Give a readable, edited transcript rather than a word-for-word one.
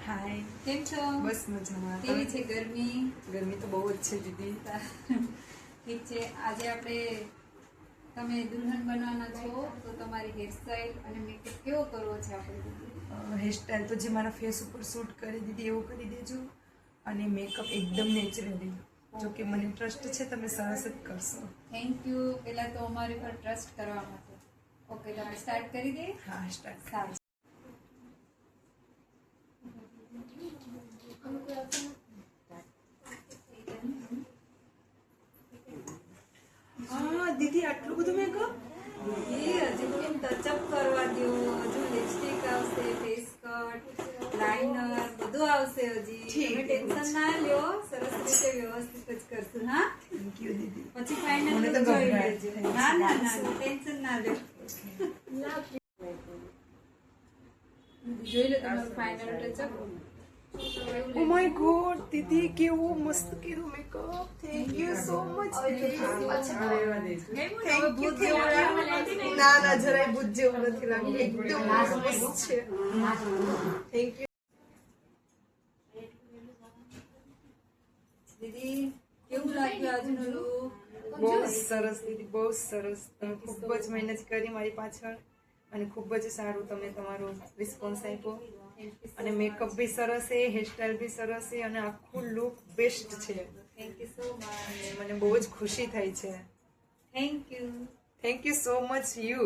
हाय કેમ છો? बस मजाમાં. કેવી છે ગરમી? ગરમી તો બહુ જ છે દીદી. ઠીક છે. આજે આપણે તમે દુલ્હન બનવાના છો તો તમારી હેરસ્ટાઈલ અને મેકઅપ કેવો કરવો છે આપણે? હેરસ્ટાઈલ તો જે મારા ફેસ ઉપર શૂટ કરી દીધી એવું કરી દેજો અને મેકઅપ એકદમ નેચરલી. જો કે મને ટ્રસ્ટ છે તમે સરસ જ કરશો. Thank you. પહેલા તો અમારી પર ટ્રસ્ટ કરવા માટે. ઓકે, તો આપણે સ્ટાર્ટ કરી દઈએ. હા સ્ટાર્ટ. સારું. હા દીદી આટલું બધું મેકઅપ? એ હજુ કેમ ટચઅપ કરવા દો, હજુ લિપસ્ટિક આવશે, ફેસ કટ, લાઇનર બધું આવશે હજી. ઠીક તમે ટેન્શન ના લ્યો, સરસ રીતે વ્યવસ્થિત જ કરશું. હા, થેન્ક યુ દીદી. પછી ફાઇનલ મને તો જોઈ ગભરાટ લેજો. થાય છે. ના ના ના, ટેન્શન ના લ્યો. જોઈ લો તમારું final touch up. Oh my God દીદી કેવું મસ્ત કર્યું makeup. Thank you so much. ના ના જરાય ભૂત જેવું નથી લાગ્યું. એકદમ મસ્ત છે. થેન્ક યુ દીદી કેવું લાગ્યું આજનું લુક? બહુ જ સરસ દીદી, બહુ જ સરસ. તમે ખૂબ જ મહેનત કરી મારી પાછળ અને ખૂબ જ સારું તમે તમારો રિસ્પોન્સ આપ્યો. અને મેકઅપ બી સરસ છે, હેરસ્ટાઈલ બી સરસ છે અને આખું લુક બેસ્ટ છે. Thank you so much. મને બહુ જ ખુશી થાય છે. Thank you. Thank you so much you.